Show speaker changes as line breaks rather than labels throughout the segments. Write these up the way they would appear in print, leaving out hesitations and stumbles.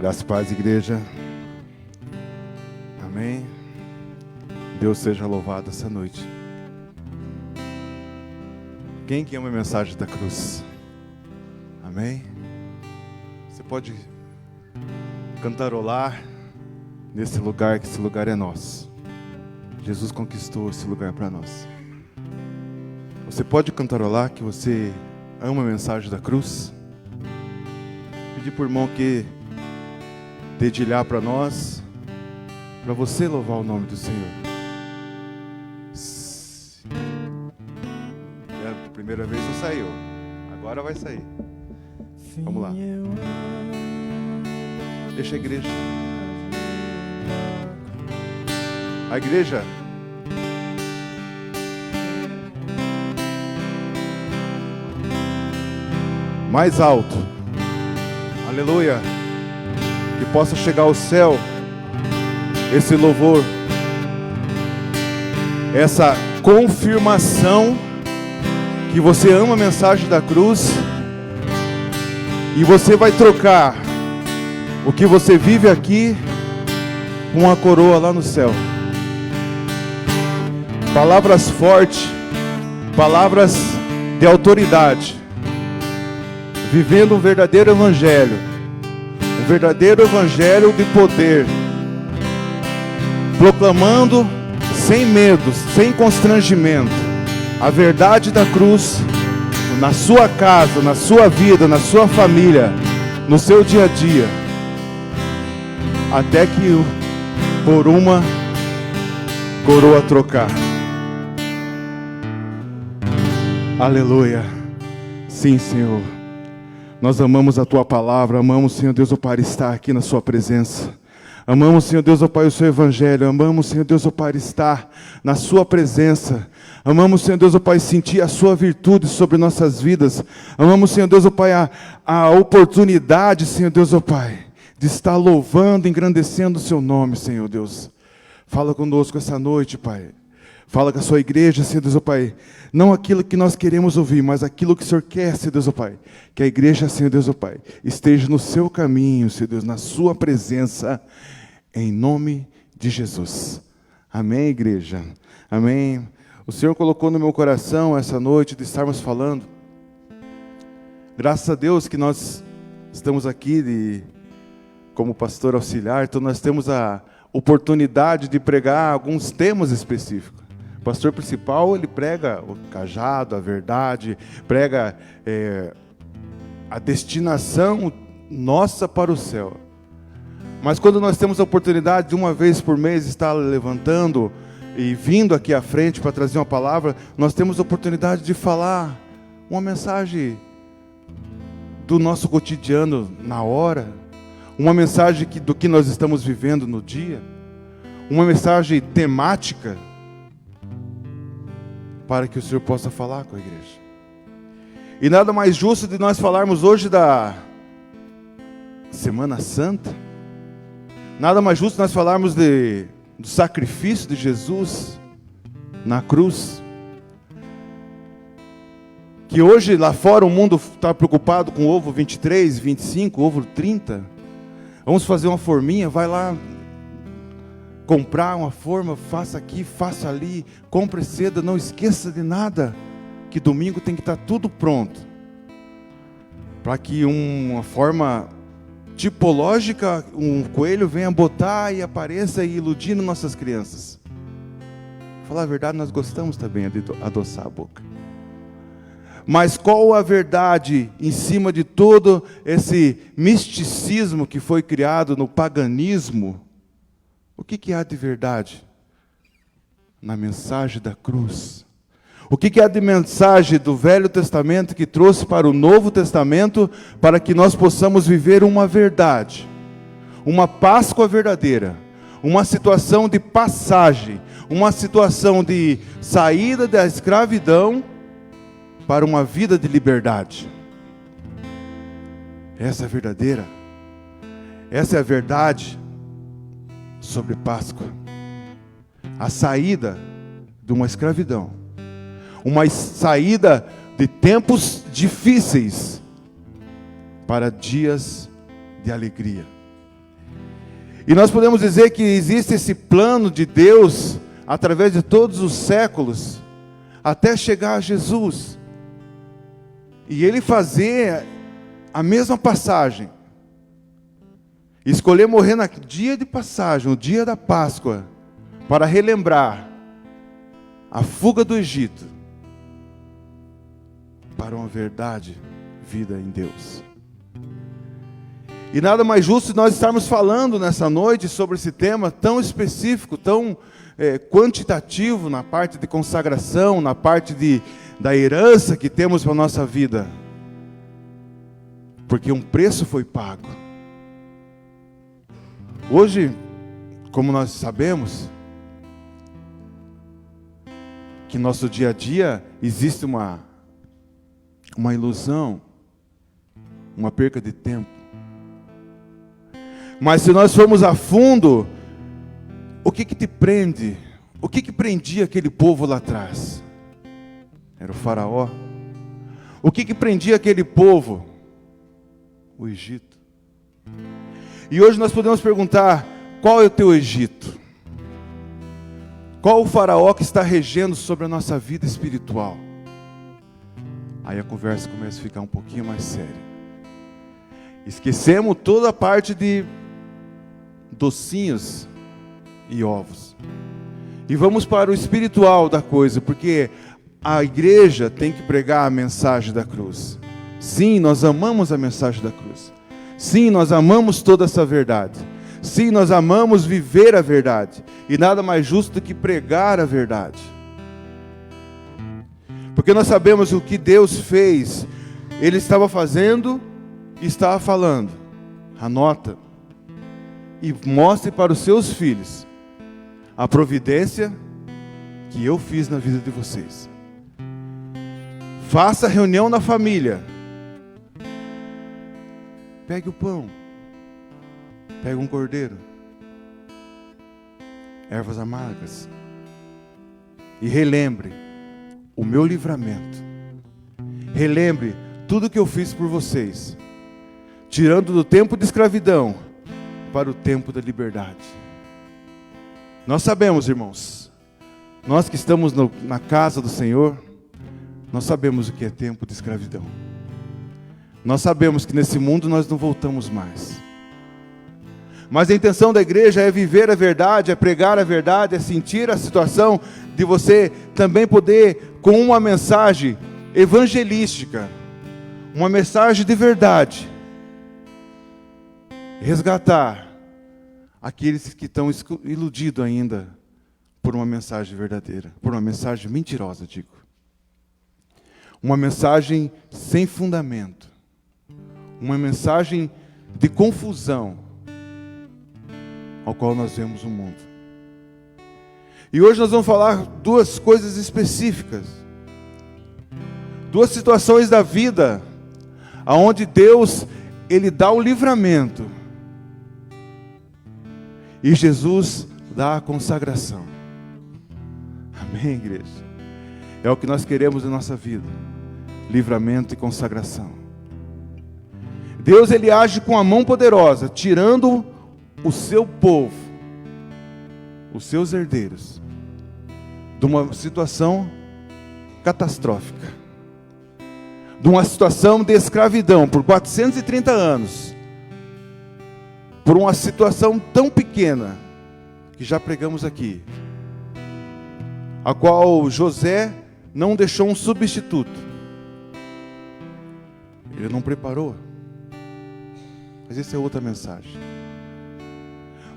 Graça e paz, igreja. Amém. Deus seja louvado essa noite. Quem que ama a mensagem da cruz? Amém. Você pode cantarolar nesse lugar, que esse lugar é nosso. Jesus conquistou esse lugar para nós. Você pode cantarolar que você ama a mensagem da cruz? Pedir por irmão que dedilhar para nós, para você louvar o nome do Senhor. A primeira vez não saiu, agora vai sair. Vamos lá. Deixa a igreja. A igreja. Mais alto. Aleluia. Que possa chegar ao céu esse louvor, essa confirmação que você ama a mensagem da cruz e você vai trocar o que você vive aqui com uma coroa lá no céu. Palavras fortes, palavras de autoridade, vivendo um verdadeiro evangelho. Um verdadeiro evangelho de poder, proclamando sem medo, sem constrangimento, a verdade da cruz na sua casa, na sua vida, na sua família, no seu dia a dia, até que por uma coroa trocar. Aleluia. Sim, Senhor. Nós amamos a Tua palavra, amamos, Senhor Deus, ó Pai, estar aqui na Sua presença. Amamos, Senhor Deus, ó Pai, o Seu Evangelho. Amamos, Senhor Deus, ó Pai, estar na Sua presença. Amamos, Senhor Deus, ó Pai, sentir a Sua virtude sobre nossas vidas. Amamos, Senhor Deus, ó Pai, a oportunidade, Senhor Deus, ó Pai, de estar louvando, engrandecendo o Seu nome, Senhor Deus. Fala conosco essa noite, Pai. Fala com a Sua igreja, Senhor Deus, ó Pai. Não aquilo que nós queremos ouvir, mas aquilo que o Senhor quer, Senhor Deus, ó Pai. Que a igreja, Senhor Deus, ó Pai, esteja no Seu caminho, Senhor Deus, na Sua presença, em nome de Jesus. Amém, igreja? Amém. O Senhor colocou no meu coração essa noite de estarmos falando. Graças a Deus que nós estamos aqui como pastor auxiliar, então nós temos a oportunidade de pregar alguns temas específicos. O pastor principal, ele prega o cajado, a verdade, prega a destinação nossa para o céu. Mas quando nós temos a oportunidade de uma vez por mês estar levantando e vindo aqui à frente para trazer uma palavra, nós temos a oportunidade de falar uma mensagem do nosso cotidiano na hora, uma mensagem do que nós estamos vivendo no dia, uma mensagem temática, para que o Senhor possa falar com a igreja. E nada mais justo de nós falarmos hoje da Semana Santa, nada mais justo de nós falarmos do sacrifício de Jesus na cruz, que hoje lá fora o mundo está preocupado com o ovo 23, 25, ovo 30, vamos fazer uma forminha, vai lá, comprar uma forma, faça aqui, faça ali, compre cedo, não esqueça de nada, que domingo tem que estar tudo pronto, para que uma forma tipológica, um coelho venha botar e apareça e iludindo nossas crianças. Pra falar a verdade, nós gostamos também de adoçar a boca. Mas qual a verdade em cima de todo esse misticismo que foi criado no paganismo? O que há de verdade na mensagem da cruz? O que há de mensagem do Velho Testamento que trouxe para o Novo Testamento para que nós possamos viver uma verdade, uma Páscoa verdadeira, uma situação de passagem, uma situação de saída da escravidão para uma vida de liberdade? Essa é verdadeira, essa é a verdade sobre Páscoa, a saída de uma escravidão, uma saída de tempos difíceis para dias de alegria. E nós podemos dizer que existe esse plano de Deus, através de todos os séculos, até chegar a Jesus. E Ele fazer a mesma passagem. Escolher morrer no dia de passagem, o dia da Páscoa, para relembrar a fuga do Egito, para uma verdade, vida em Deus. E nada mais justo nós estarmos falando nessa noite sobre esse tema tão específico, tão quantitativo na parte de consagração, na parte da herança que temos para a nossa vida. Porque um preço foi pago. Hoje, como nós sabemos, que no nosso dia a dia existe uma ilusão, uma perca de tempo. Mas se nós formos a fundo, o que te prende? O que prendia aquele povo lá atrás? Era o faraó. O que prendia aquele povo? O Egito. E hoje nós podemos perguntar, qual é o teu Egito? Qual o faraó que está regendo sobre a nossa vida espiritual? Aí a conversa começa a ficar um pouquinho mais séria. Esquecemos toda a parte de docinhos e ovos. E vamos para o espiritual da coisa, porque a igreja tem que pregar a mensagem da cruz. Sim, nós amamos a mensagem da cruz. Sim, nós amamos toda essa verdade. Sim, nós amamos viver a verdade. E nada mais justo do que pregar a verdade. Porque nós sabemos o que Deus fez. Ele estava fazendo e estava falando. Anota. E mostre para os seus filhos a providência que eu fiz na vida de vocês. Faça reunião na família. Pegue o pão. Pegue um cordeiro. Ervas amargas. E relembre o meu livramento. Relembre tudo que eu fiz por vocês. Tirando do tempo de escravidão para o tempo da liberdade. Nós sabemos, irmãos, nós que estamos na casa do Senhor, nós sabemos o que é tempo de escravidão. Nós sabemos que nesse mundo nós não voltamos mais. Mas a intenção da igreja é viver a verdade, é pregar a verdade, é sentir a situação de você também poder, com uma mensagem evangelística, uma mensagem de verdade, resgatar aqueles que estão iludidos ainda por uma mensagem verdadeira, por uma mensagem mentirosa, digo. Uma mensagem sem fundamento, uma mensagem de confusão, ao qual nós vemos o mundo. E hoje nós vamos falar duas coisas específicas, duas situações da vida, aonde Deus, Ele dá o livramento, e Jesus dá a consagração. Amém, igreja? É o que nós queremos na nossa vida, livramento e consagração. Deus, Ele age com a mão poderosa, tirando o seu povo, os seus herdeiros, de uma situação catastrófica, de uma situação de escravidão por 430 anos, por uma situação tão pequena, que já pregamos aqui, a qual José não deixou um substituto, ele não preparou, mas essa é outra mensagem.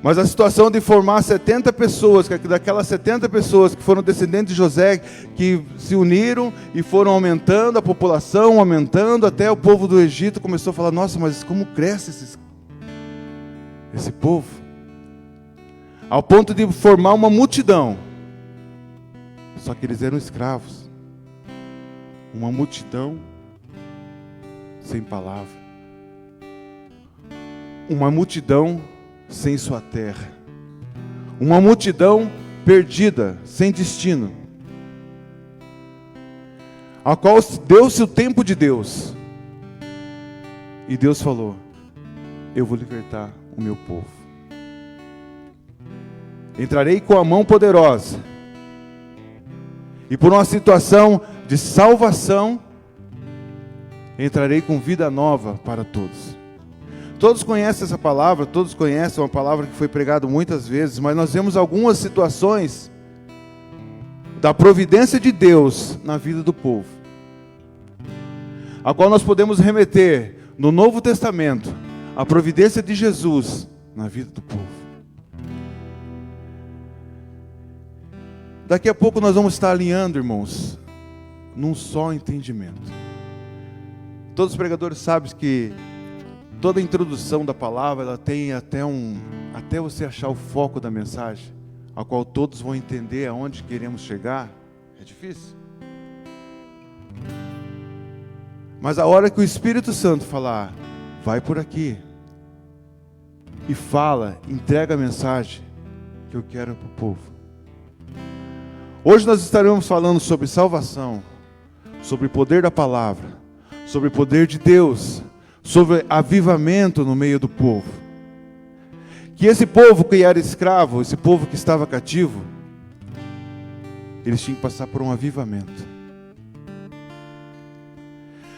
Mas a situação de formar 70 pessoas, daquelas 70 pessoas que foram descendentes de José, que se uniram e foram aumentando a população, aumentando, até o povo do Egito começou a falar, nossa, mas como cresce esse povo? Ao ponto de formar uma multidão. Só que eles eram escravos. Uma multidão sem palavra. Uma multidão sem sua terra, uma multidão perdida, sem destino, a qual deu-se o tempo de Deus, e Deus falou, eu vou libertar o meu povo. Entrarei com a mão poderosa. E por uma situação de salvação, entrarei com vida nova para todos. Todos conhecem essa palavra, todos conhecem uma palavra que foi pregada muitas vezes, mas nós vemos algumas situações da providência de Deus na vida do povo, a qual nós podemos remeter no Novo Testamento a providência de Jesus na vida do povo. Daqui a pouco nós vamos estar alinhando, irmãos, num só entendimento. Todos os pregadores sabem que toda a introdução da palavra, ela tem até você achar o foco da mensagem, a qual todos vão entender aonde queremos chegar, é difícil. Mas a hora que o Espírito Santo falar, vai por aqui, e fala, entrega a mensagem que eu quero para o povo. Hoje nós estaremos falando sobre salvação, sobre o poder da palavra, sobre o poder de Deus, sobre avivamento no meio do povo. Que esse povo que era escravo, esse povo que estava cativo, eles tinham que passar por um avivamento.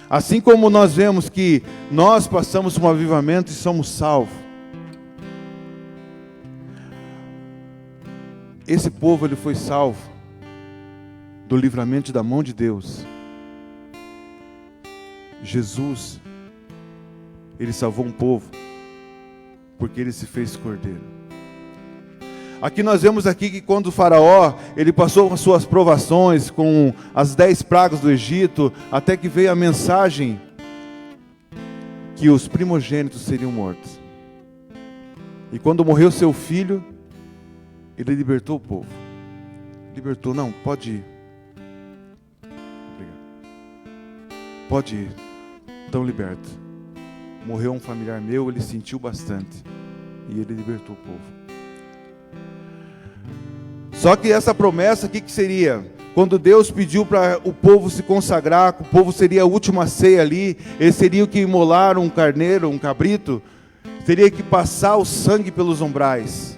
Assim como nós vemos que nós passamos por um avivamento e somos salvos. Esse povo ele foi salvo do livramento da mão de Deus. Jesus, ele salvou um povo porque ele se fez cordeiro. Aqui nós vemos aqui que quando o faraó, ele passou as suas provações com as 10 pragas do Egito, até que veio a mensagem que os primogênitos seriam mortos. E quando morreu seu filho, ele libertou o povo. Libertou, não, pode ir. Obrigado. Pode ir, estão libertos. Morreu um familiar meu, ele sentiu bastante. E ele libertou o povo. Só que essa promessa, o que seria? Quando Deus pediu para o povo se consagrar, que o povo seria a última ceia ali, eles teriam que imolar um carneiro, um cabrito, teria que passar o sangue pelos umbrais,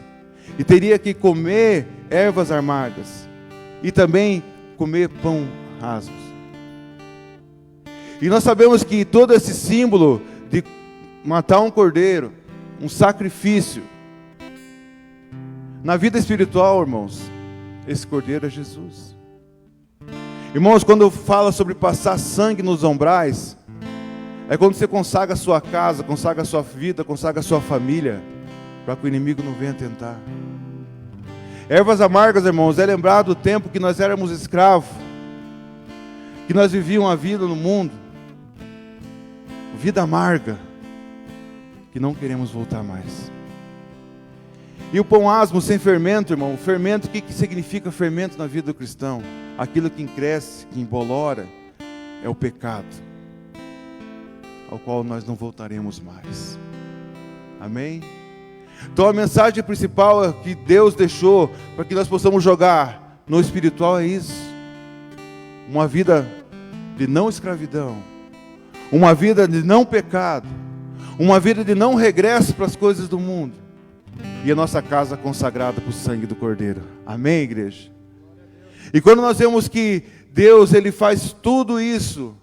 e teria que comer ervas amargas, e também comer pão rasgos. E nós sabemos que todo esse símbolo de matar um cordeiro, um sacrifício, na vida espiritual, irmãos, esse cordeiro é Jesus. Irmãos, quando fala sobre passar sangue nos umbrais, é quando você consagra a sua casa, consagra a sua vida, consagra a sua família, para que o inimigo não venha tentar. Ervas amargas, irmãos, é lembrar do tempo que nós éramos escravos, que nós vivíamos a vida no mundo, vida amarga, que não queremos voltar mais. E o pão asmo sem fermento, irmão, fermento, o que significa fermento na vida do cristão? Aquilo que cresce, que embolora, é o pecado, ao qual nós não voltaremos mais. Amém? Então a mensagem principal que Deus deixou para que nós possamos jogar no espiritual é isso: uma vida de não escravidão, uma vida de não pecado, uma vida de não regresso para as coisas do mundo, e a nossa casa consagrada para o sangue do Cordeiro. Amém, igreja? E quando nós vemos que Deus, Ele faz tudo isso,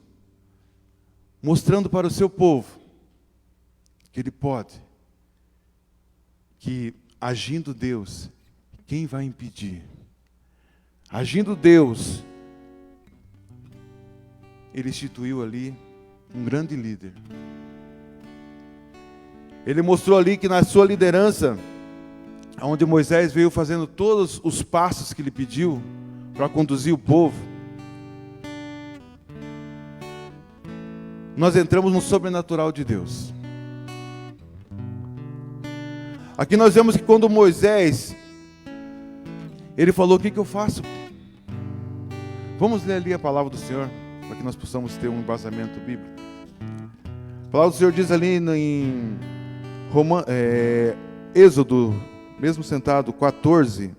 mostrando para o seu povo que Ele pode, que agindo Deus, quem vai impedir? Agindo Deus, Ele instituiu ali um grande líder. Ele mostrou ali que na sua liderança, onde Moisés veio fazendo todos os passos que Ele pediu para conduzir o povo, nós entramos no sobrenatural de Deus. Aqui nós vemos que quando Moisés, ele falou: o que eu faço? Vamos ler ali a palavra do Senhor, para que nós possamos ter um embasamento bíblico. A palavra do Senhor diz ali em Êxodo, mesmo sentado, 14.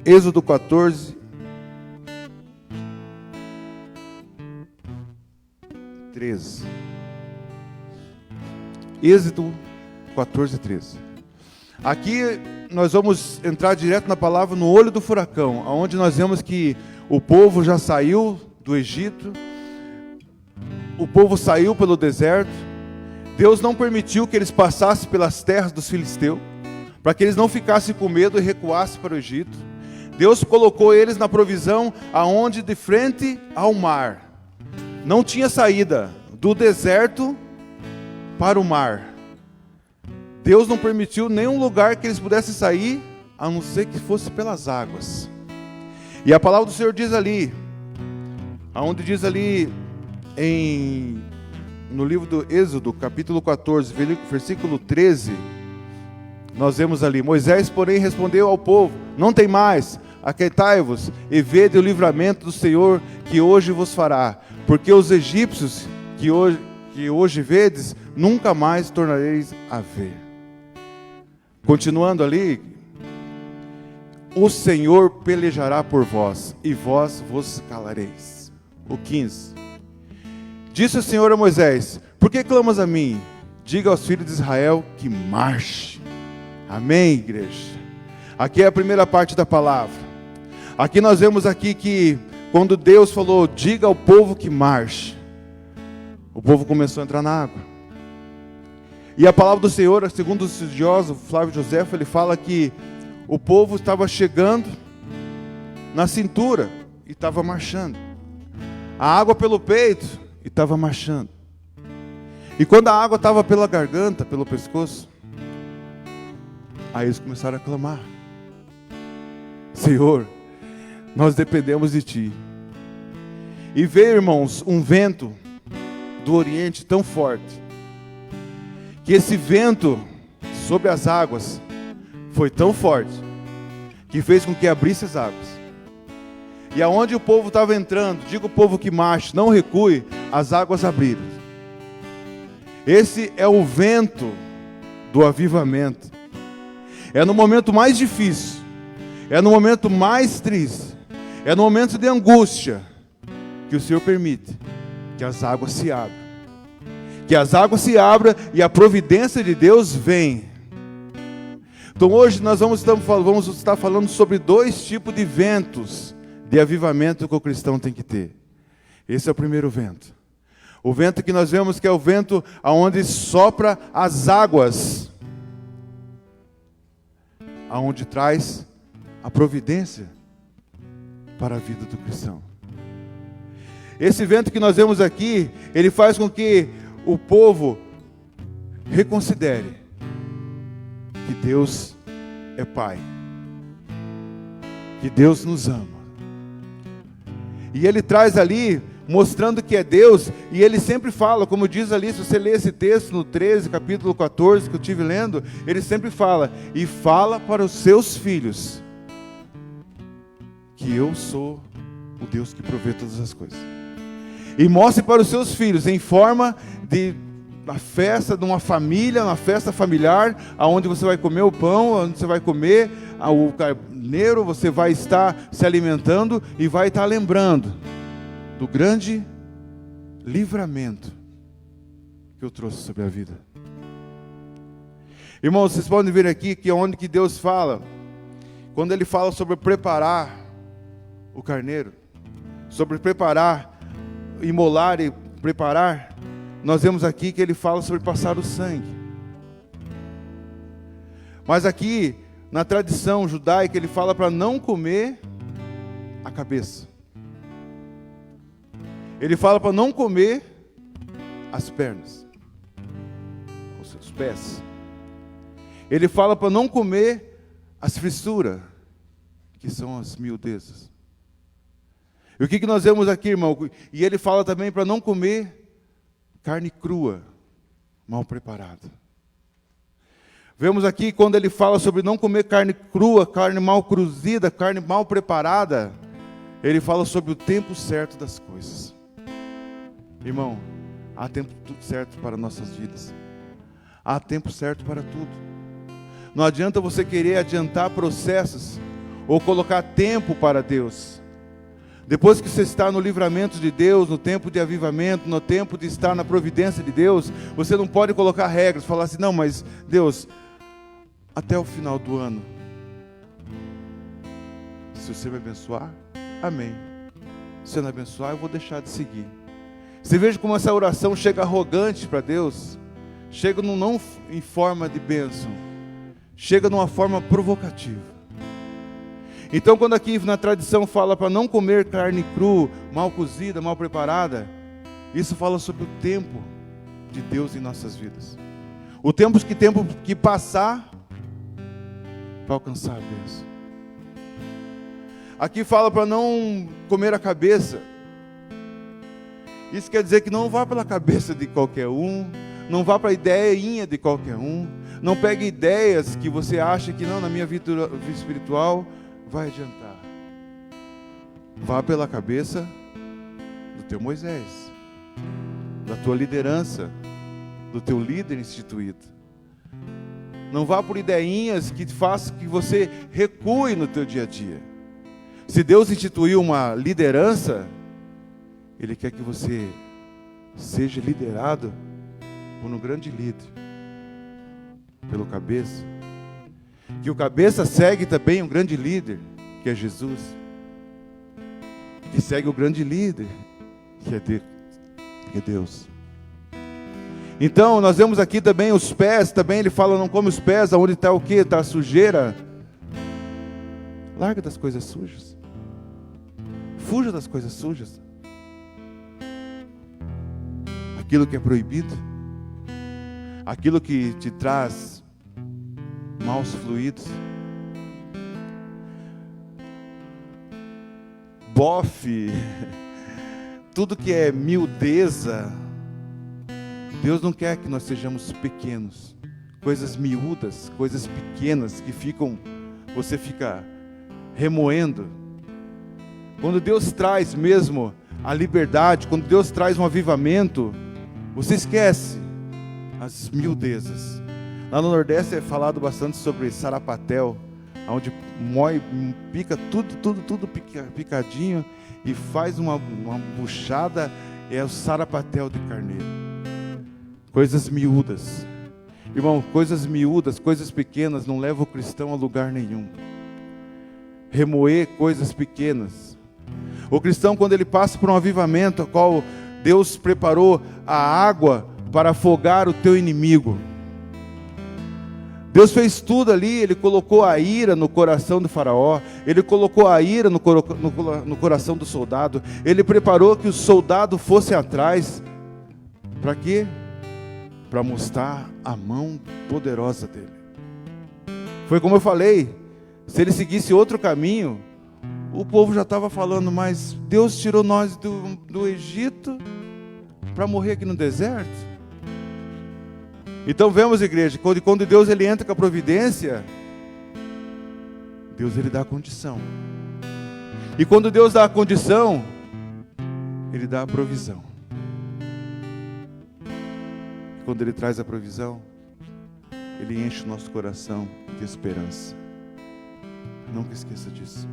Êxodo 14, 13. Êxodo 14 e 13. Aqui nós vamos entrar direto na palavra no olho do furacão, onde nós vemos que o povo já saiu do Egito, o povo saiu pelo deserto, Deus não permitiu que eles passassem pelas terras dos filisteus, para que eles não ficassem com medo e recuassem para o Egito. Deus colocou eles na provisão aonde de frente ao mar. Não tinha saída do deserto para o mar. Deus não permitiu nenhum lugar que eles pudessem sair, a não ser que fosse pelas águas. E a palavra do Senhor diz ali, aonde diz ali no livro do Êxodo, capítulo 14, versículo 13, nós vemos ali: Moisés, porém, respondeu ao povo: não tem mais, aquietai-vos e vede o livramento do Senhor que hoje vos fará, porque os egípcios que hoje vedes, nunca mais tornareis a ver. Continuando ali, o Senhor pelejará por vós, e vós vos calareis. O 15. Disse o Senhor a Moisés: por que clamas a mim? Diga aos filhos de Israel que marche. Amém, igreja? Aqui é a primeira parte da palavra. Aqui nós vemos aqui que quando Deus falou, diga ao povo que marche, o povo começou a entrar na água. E a palavra do Senhor, segundo o estudioso Flávio José, ele fala que o povo estava chegando na cintura e estava marchando. A água pelo peito e estava marchando. E quando a água estava pela garganta, pelo pescoço, aí eles começaram a clamar: Senhor, nós dependemos de Ti. E veio, irmãos, um vento do Oriente tão forte, que esse vento sobre as águas foi tão forte, que fez com que abrisse as águas. E aonde o povo estava entrando, diga o povo que marche, não recue, as águas abriram. Esse é o vento do avivamento. É no momento mais difícil, é no momento mais triste, é no momento de angústia, que o Senhor permite que as águas se abram. Que as águas se abram e a providência de Deus vem. Então hoje nós vamos estar falando sobre 2 tipos de ventos de avivamento que o cristão tem que ter. Esse é o primeiro vento. O vento que nós vemos que é o vento aonde sopra as águas, aonde traz a providência para a vida do cristão. Esse vento que nós vemos aqui, ele faz com que o povo reconsidere que Deus é Pai, que Deus nos ama. E ele traz ali, mostrando que é Deus, e ele sempre fala, como diz ali, se você ler esse texto no 13, capítulo 14, que eu estive lendo, ele sempre fala, e fala para os seus filhos, que eu sou o Deus que provê todas as coisas. E mostre para os seus filhos, em forma de uma festa, de uma família, uma festa familiar, onde você vai comer o pão, onde você vai comer o carneiro, você vai estar se alimentando e vai estar lembrando do grande livramento que eu trouxe sobre a vida. Irmãos, vocês podem ver aqui que é onde que Deus fala, quando Ele fala sobre preparar o carneiro, sobre preparar, imolar e preparar, nós vemos aqui que Ele fala sobre passar o sangue. Mas aqui, na tradição judaica, Ele fala para não comer a cabeça. Ele fala para não comer as pernas, os seus pés. Ele fala para não comer as fissuras, que são as miudezas. E o que nós vemos aqui, irmão? E ele fala também para não comer carne crua, mal preparada. Vemos aqui quando ele fala sobre não comer carne crua, carne mal cozida, carne mal preparada, ele fala sobre o tempo certo das coisas. Irmão, há tempo certo para nossas vidas. Há tempo certo para tudo. Não adianta você querer adiantar processos ou colocar tempo para Deus. Depois que você está no livramento de Deus, no tempo de avivamento, no tempo de estar na providência de Deus, você não pode colocar regras, falar assim, não, mas Deus, até o final do ano, se você me abençoar, amém. Se você não abençoar, eu vou deixar de seguir. Você veja como essa oração chega arrogante para Deus, chega não em forma de bênção, chega numa forma provocativa. Então, quando aqui na tradição fala para não comer carne crua, mal cozida, mal preparada, isso fala sobre o tempo de Deus em nossas vidas. O tempo que passar para alcançar a bênção. Aqui fala para não comer a cabeça. Isso quer dizer que não vá pela cabeça de qualquer um, não vá para a ideinha de qualquer um, não pegue ideias que você acha que não, na minha vida espiritual vai adiantar. Vá pela cabeça do teu Moisés, da tua liderança, do teu líder instituído. Não vá por ideinhas que façam que você recue no teu dia a dia. Se Deus instituiu uma liderança, Ele quer que você seja liderado por um grande líder, pelo cabeça. Que o cabeça segue também um grande líder, que é Jesus. Que segue o grande líder, que é Deus. Então, nós vemos aqui também os pés, também ele fala, não come os pés, aonde está o quê? Está a sujeira. Larga das coisas sujas. Fuja das coisas sujas. Aquilo que é proibido, aquilo que te traz maus fluidos, bofe, tudo que é miudeza. Deus não quer que nós sejamos pequenos, coisas miúdas, coisas pequenas que você fica remoendo. Quando Deus traz mesmo a liberdade, quando Deus traz um avivamento, você esquece as miudezas. Lá no Nordeste é falado bastante sobre sarapatel, onde pica tudo picadinho e faz uma buchada, é o sarapatel de carneiro. Coisas miúdas. Irmão, coisas miúdas, coisas pequenas não levam o cristão a lugar nenhum. Remoer coisas pequenas. O cristão, quando ele passa por um avivamento, a qual Deus preparou a água para afogar o teu inimigo. Deus fez tudo ali, Ele colocou a ira no coração do faraó, Ele colocou a ira no coração do soldado, Ele preparou que o soldado fosse atrás. Para quê? Para mostrar a mão poderosa dele. Foi como eu falei, se ele seguisse outro caminho, o povo já estava falando, mas Deus tirou nós do Egito para morrer aqui no deserto? Então vemos, igreja, quando Deus ele entra com a providência, Deus ele dá a condição. E quando Deus dá a condição, Ele dá a provisão. E quando Ele traz a provisão, Ele enche o nosso coração de esperança. Nunca esqueça disso.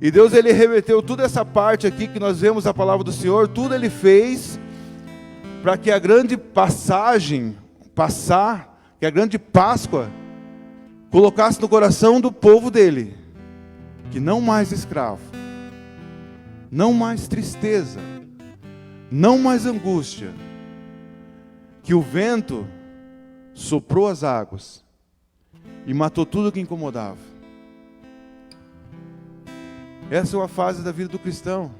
E Deus ele reverteu toda essa parte aqui que nós vemos a palavra do Senhor, tudo Ele fez para que a grande que a grande Páscoa colocasse no coração do povo dele, que não mais escravo, não mais tristeza, não mais angústia, que o vento soprou as águas e matou tudo que incomodava. Essa é uma fase da vida do cristão,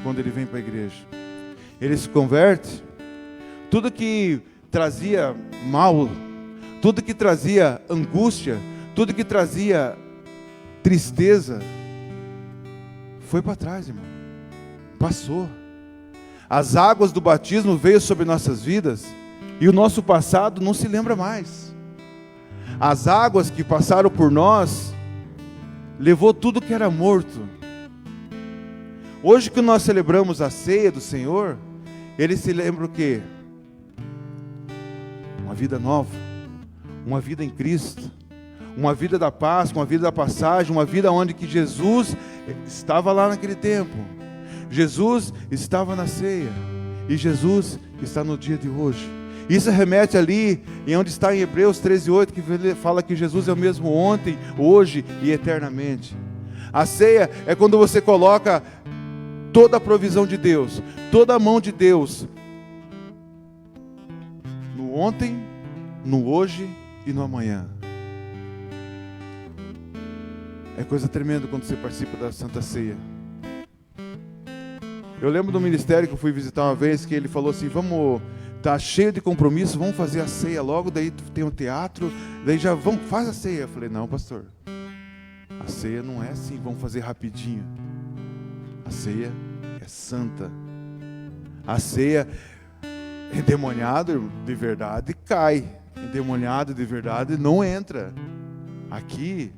quando ele vem para a igreja. Ele se converte, tudo que trazia mal, tudo que trazia angústia, tudo que trazia tristeza, foi para trás, irmão. Passou. As águas do batismo veio sobre nossas vidas e o nosso passado não se lembra mais. As águas que passaram por nós levou tudo que era morto. Hoje que nós celebramos a ceia do Senhor, Ele se lembra o quê? Uma vida nova, uma vida em Cristo, uma vida da paz, uma vida da passagem, uma vida onde que Jesus estava lá naquele tempo. Jesus estava na ceia. E Jesus está no dia de hoje. Isso remete ali, em onde está em Hebreus 13:8, que fala que Jesus é o mesmo ontem, hoje e eternamente. A ceia é quando você coloca toda a provisão de Deus, toda a mão de Deus, no ontem, no hoje e no amanhã. É coisa tremenda quando você participa da Santa Ceia. Eu lembro do ministério que eu fui visitar uma vez, que ele falou assim, tá cheio de compromisso, vamos fazer a ceia logo, daí tem o teatro, daí já faz a ceia. Eu falei, não, pastor, a ceia não é assim, vamos fazer rapidinho. A ceia é santa. A ceia, endemoniado de verdade cai, endemoniado de verdade não entra. Aqui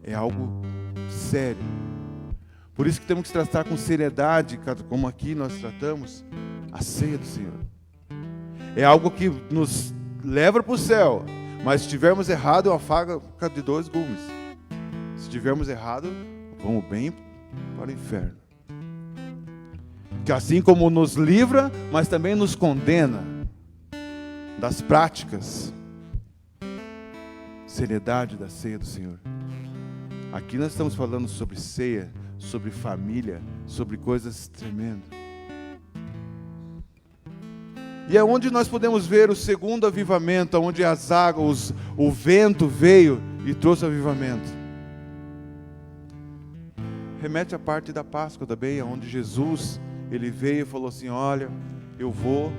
é algo sério. Por isso que temos que tratar com seriedade, como aqui nós tratamos, a ceia do Senhor. É algo que nos leva para o céu, mas se estivermos errado, é uma faca de 2 gumes. Se estivermos errado, vamos bem para o inferno. Que assim como nos livra, mas também nos condena das práticas. Seriedade da ceia do Senhor. Aqui nós estamos falando sobre ceia, sobre família, sobre coisas tremendas. E é onde nós podemos ver o segundo avivamento, onde as águas, o vento veio e trouxe avivamento. Remete à parte da Páscoa também, onde Jesus, ele veio e falou assim, olha, eu vou.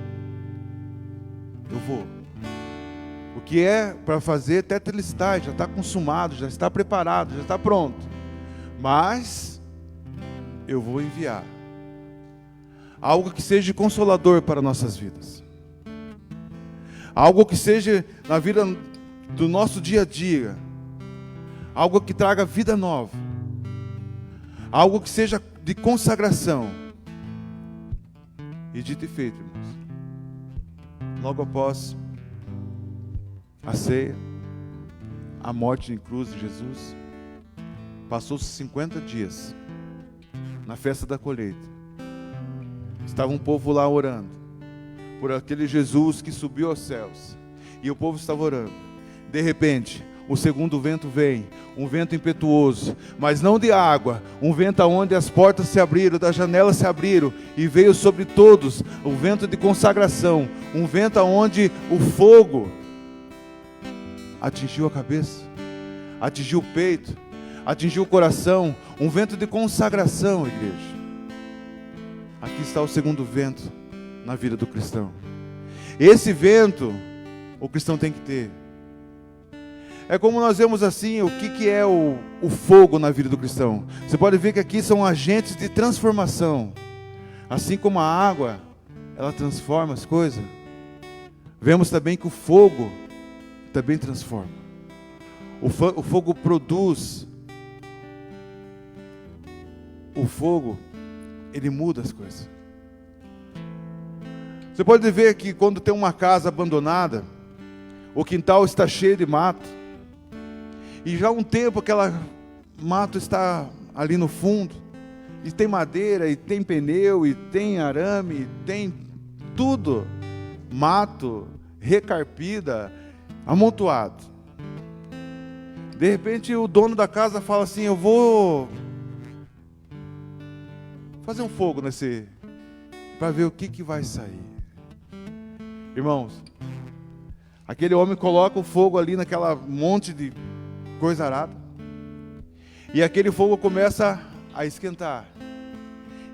O que é para fazer tetelestai, já está consumado, já está preparado, já está pronto. Mas eu vou enviar algo que seja consolador para nossas vidas. Algo que seja na vida do nosso dia a dia. Algo que traga vida nova. Algo que seja de consagração. E dito e feito, irmãos. Logo após a ceia, a morte em cruz de Jesus, passou-se 50 dias na festa da colheita. Estava um povo lá orando por aquele Jesus que subiu aos céus, e o povo estava orando. De repente, o segundo vento vem, um vento impetuoso, mas não de água, um vento onde as portas se abriram, das janelas se abriram, e veio sobre todos o vento de consagração, um vento onde o fogo atingiu a cabeça, atingiu o peito, atingiu o coração, um vento de consagração, igreja. Aqui está o segundo vento na vida do cristão. Esse vento, o cristão tem que ter. É como nós vemos assim, o que é o fogo na vida do cristão. Você pode ver que aqui são agentes de transformação. Assim como a água, ela transforma as coisas. Vemos também que o fogo também transforma. O fogo produz. O fogo, ele muda as coisas. Você pode ver que quando tem uma casa abandonada, o quintal está cheio de mato, e já há um tempo aquele mato está ali no fundo, e tem madeira, e tem pneu, e tem arame, e tem tudo, mato, recarpida, amontoado. De repente o dono da casa fala assim, eu vou fazer um fogo para ver o que vai sair. Irmãos, aquele homem coloca o fogo ali naquela monte de coisa arada, e aquele fogo começa a esquentar,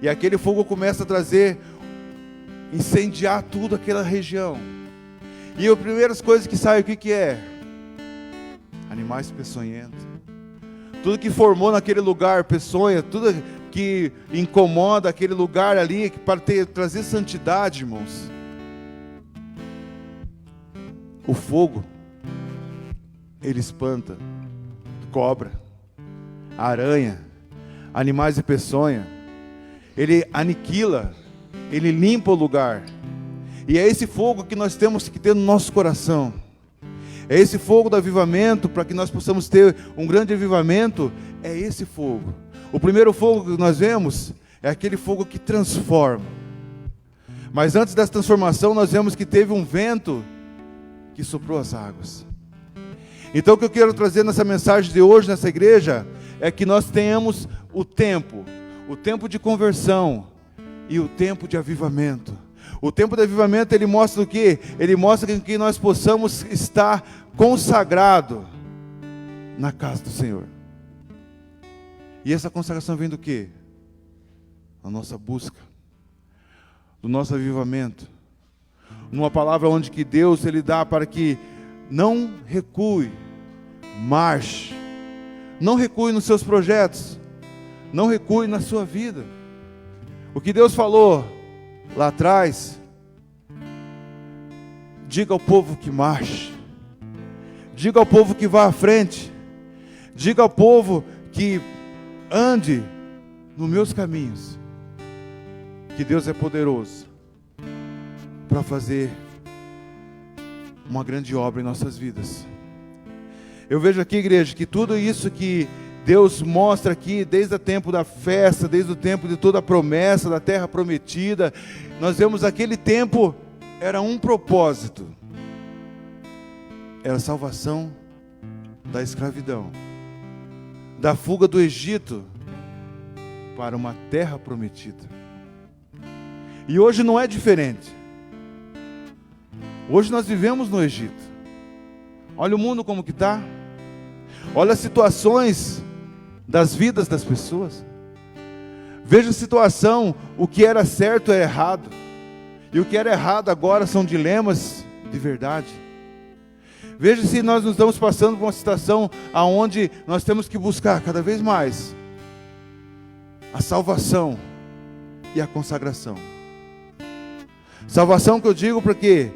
e aquele fogo começa a incendiar tudo aquela região, e as primeiras coisas que saem, o que é? Animais peçonhentos, tudo que formou naquele lugar, peçonha, tudo que incomoda aquele lugar ali, para trazer santidade, irmãos. O fogo, ele espanta cobra, aranha, animais de peçonha, ele aniquila, ele limpa o lugar, e é esse fogo que nós temos que ter no nosso coração, é esse fogo do avivamento, para que nós possamos ter um grande avivamento, é esse fogo, O primeiro fogo que nós vemos é aquele fogo que transforma. Mas antes dessa transformação, nós vemos que teve um vento que soprou as águas. Então o que eu quero trazer nessa mensagem de hoje, nessa igreja, é que nós tenhamos o tempo de conversão e o tempo de avivamento. O tempo de avivamento, ele mostra o quê? Ele mostra que nós possamos estar consagrado na casa do Senhor. E essa consagração vem do quê? A nossa busca, do nosso avivamento. Numa palavra onde que Deus, Ele dá para que não recue, marche. Não recue nos seus projetos. Não recue na sua vida. O que Deus falou lá atrás, diga ao povo que marche. Diga ao povo que vá à frente. Diga ao povo que ande nos meus caminhos. Que Deus é poderoso para fazer uma grande obra em nossas vidas. Eu vejo aqui, igreja, que tudo isso que Deus mostra aqui, desde o tempo da festa, desde o tempo de toda a promessa da terra prometida, nós vemos aquele tempo, era um propósito. Era a salvação da escravidão, da fuga do Egito para uma terra prometida. E hoje não é diferente. Hoje nós vivemos no Egito. Olha o mundo como que está. Olha as situações das vidas das pessoas. Veja a situação, o que era certo é errado. E o que era errado agora são dilemas de verdade. Veja se nós nos estamos passando por uma situação onde nós temos que buscar cada vez mais a salvação e a consagração. Salvação que eu digo para quê?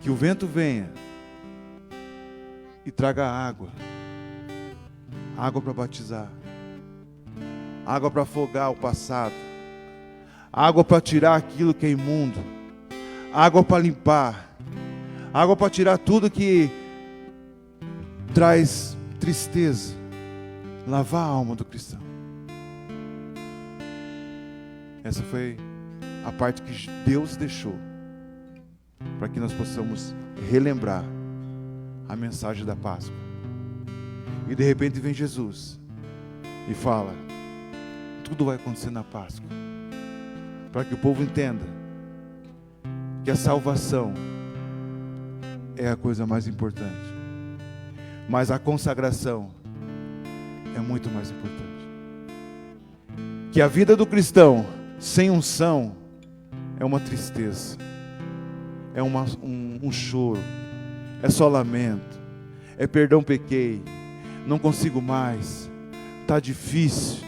Que o vento venha e traga água. Água para batizar. Água para afogar o passado. Água para tirar aquilo que é imundo. Água para limpar. Água para tirar tudo que traz tristeza. Lavar a alma do cristão. Essa foi a parte que Deus deixou para que nós possamos relembrar a mensagem da Páscoa. E de repente vem Jesus e fala: tudo vai acontecer na Páscoa, para que o povo entenda que a salvação é a coisa mais importante, mas a consagração é muito mais importante. Que a vida do cristão sem unção é uma tristeza, é um choro, é só lamento, é perdão, pequei, não consigo mais, está difícil.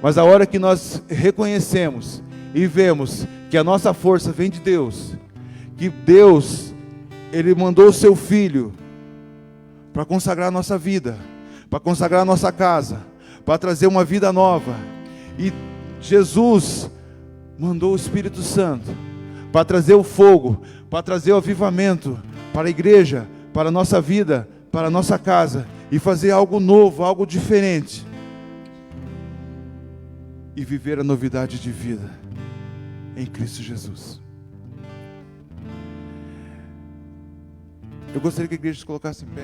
Mas a hora que nós reconhecemos e vemos que a nossa força vem de Deus, que Deus, Ele mandou o seu Filho para consagrar a nossa vida, para consagrar a nossa casa, para trazer uma vida nova, e Jesus mandou o Espírito Santo para trazer o fogo, para trazer o avivamento para a igreja, para a nossa vida, para a nossa casa, e fazer algo novo, algo diferente, e viver a novidade de vida em Cristo Jesus. Eu gostaria que a igreja se colocasse em pé,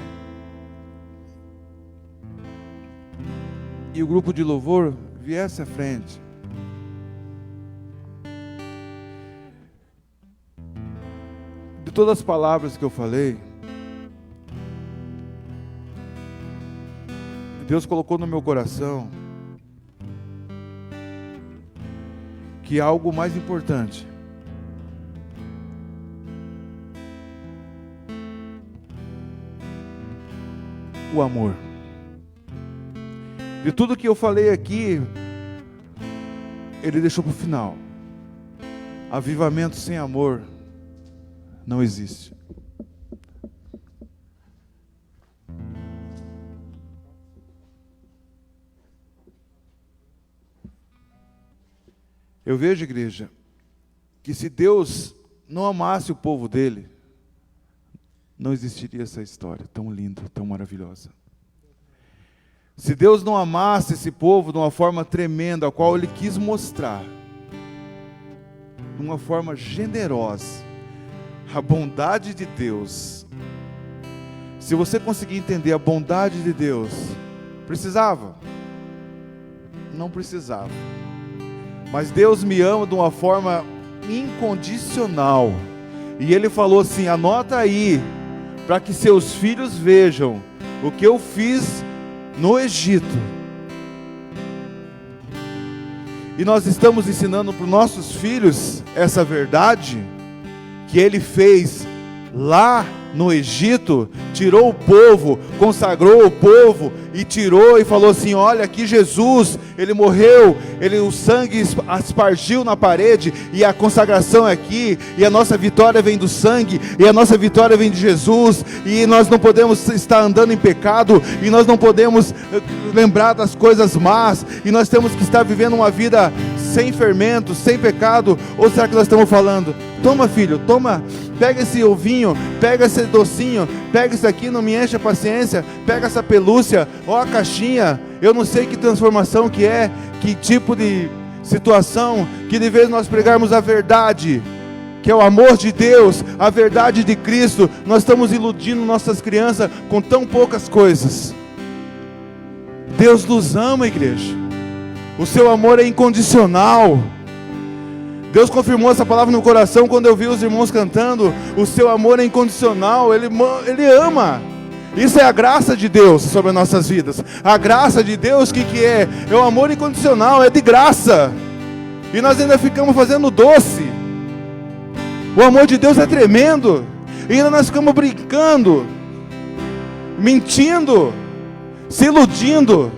e o grupo de louvor viesse à frente. De todas as palavras que eu falei, Deus colocou no meu coração que há algo mais importante. O amor. De tudo que eu falei aqui, Ele deixou para o final. Avivamento sem amor não existe. Eu vejo, igreja, que se Deus não amasse o povo dele, não existiria essa história tão linda, tão maravilhosa. Se Deus não amasse esse povo de uma forma tremenda, a qual Ele quis mostrar, de uma forma generosa, a bondade de Deus. Se você conseguir entender a bondade de Deus, precisava? Não precisava. Mas Deus me ama de uma forma incondicional. E Ele falou assim: anota aí, para que seus filhos vejam o que eu fiz no Egito. E nós estamos ensinando para os nossos filhos essa verdade, que Ele fez lá no Egito, tirou o povo, consagrou o povo, e tirou e falou assim: olha aqui Jesus, Ele morreu, o sangue aspargiu na parede, e a consagração é aqui, e a nossa vitória vem do sangue, e a nossa vitória vem de Jesus, e nós não podemos estar andando em pecado, e nós não podemos lembrar das coisas más, e nós temos que estar vivendo uma vida sem fermento, sem pecado. Ou será que nós estamos falando: toma filho, toma, pega esse ovinho, pega esse docinho, pega isso aqui, não me enche a paciência, pega essa pelúcia, ó a caixinha, eu não sei que transformação que é, que tipo de situação, que de vez nós pregarmos a verdade, que é o amor de Deus, a verdade de Cristo, nós estamos iludindo nossas crianças com tão poucas coisas. Deus nos ama, igreja, o seu amor é incondicional. Deus confirmou essa palavra no coração quando eu vi os irmãos cantando: o seu amor é incondicional, Ele ama. Isso é a graça de Deus sobre as nossas vidas. A graça de Deus, o que é? É o amor incondicional, é de graça. E nós ainda ficamos fazendo doce. O amor de Deus é tremendo. E ainda nós ficamos brincando, mentindo, se iludindo,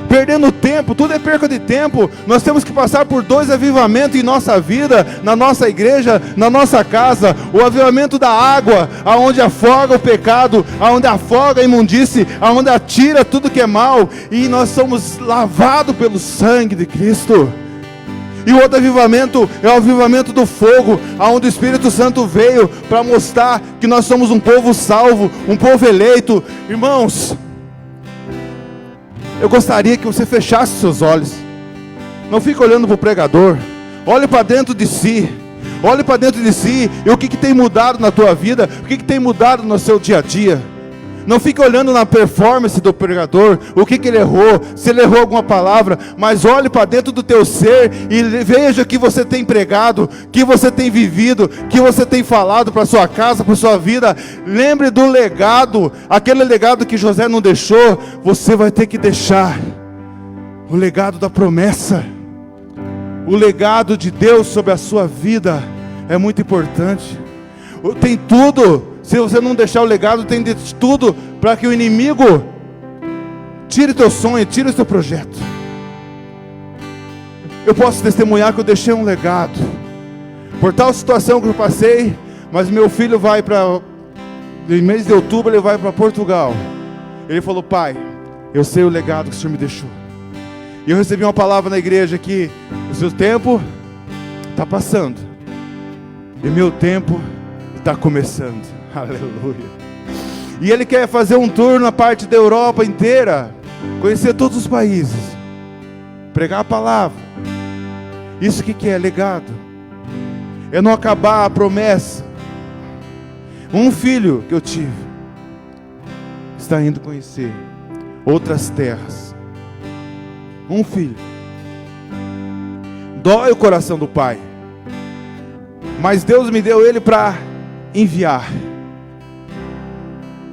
perdendo tempo. Tudo é perca de tempo. Nós temos que passar por 2 avivamentos em nossa vida, na nossa igreja, na nossa casa. O avivamento da água, aonde afoga o pecado, aonde afoga a imundície, aonde atira tudo que é mal, e nós somos lavados pelo sangue de Cristo. E o outro avivamento é o avivamento do fogo, aonde o Espírito Santo veio para mostrar que nós somos um povo salvo, um povo eleito. Irmãos, eu gostaria que você fechasse seus olhos. Não fique olhando para o pregador. Olhe para dentro de si. Olhe para dentro de si. E o que tem mudado na tua vida? O que tem mudado no seu dia a dia? Não fique olhando na performance do pregador, o que ele errou, se ele errou alguma palavra. Mas olhe para dentro do teu ser e veja que você tem pregado, que você tem vivido, que você tem falado para sua casa, para sua vida. Lembre do legado, aquele legado que José não deixou, você vai ter que deixar. O legado da promessa, o legado de Deus sobre a sua vida é muito importante. Tem tudo. Se você não deixar o legado, tem de tudo para que o inimigo tire teu sonho, tire o teu projeto. Eu posso testemunhar que eu deixei um legado. Por tal situação que eu passei, mas meu filho vai para, no mês de outubro, ele vai para Portugal. Ele falou: pai, eu sei o legado que o Senhor me deixou. E eu recebi uma palavra na igreja que o seu tempo está passando e meu tempo está começando. Aleluia. E ele quer fazer um tour na parte da Europa inteira, conhecer todos os países, pregar a palavra. Isso que é legado? É não acabar a promessa. Um filho que eu tive está indo conhecer outras terras. Um filho. Dói o coração do pai, mas Deus me deu ele para enviar.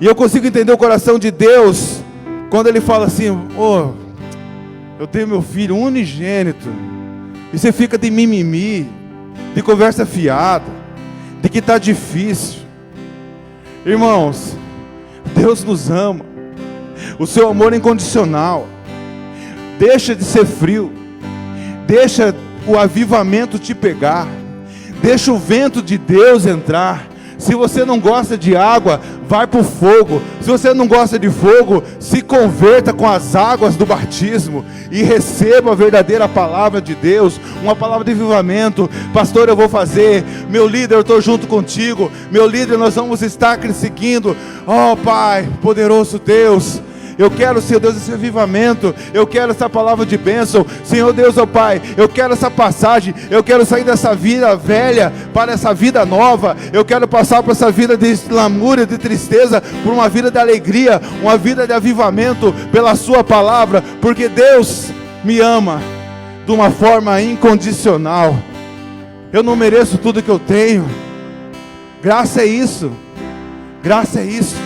E eu consigo entender o coração de Deus quando Ele fala assim: oh, eu tenho meu filho unigênito, e você fica de mimimi, de conversa fiada, de que está difícil. Irmãos, Deus nos ama, o seu amor é incondicional. Deixa de ser frio, deixa o avivamento te pegar, deixa o vento de Deus entrar. Se você não gosta de água, vai para o fogo. Se você não gosta de fogo, se converta com as águas do batismo e receba a verdadeira palavra de Deus, uma palavra de avivamento. Pastor, eu vou fazer. Meu líder, eu estou junto contigo. Meu líder, nós vamos estar seguindo. Oh Pai, poderoso Deus, Eu quero, Senhor Deus, esse avivamento. Eu quero essa palavra de bênção. Senhor Deus, ó Pai, eu quero essa passagem. Eu quero sair dessa vida velha para essa vida nova. Eu quero passar por essa vida de lamúria, de tristeza, por uma vida de alegria, uma vida de avivamento pela sua palavra, porque Deus me ama de uma forma incondicional. Eu não mereço tudo que eu tenho. Graça é isso. Graça é isso.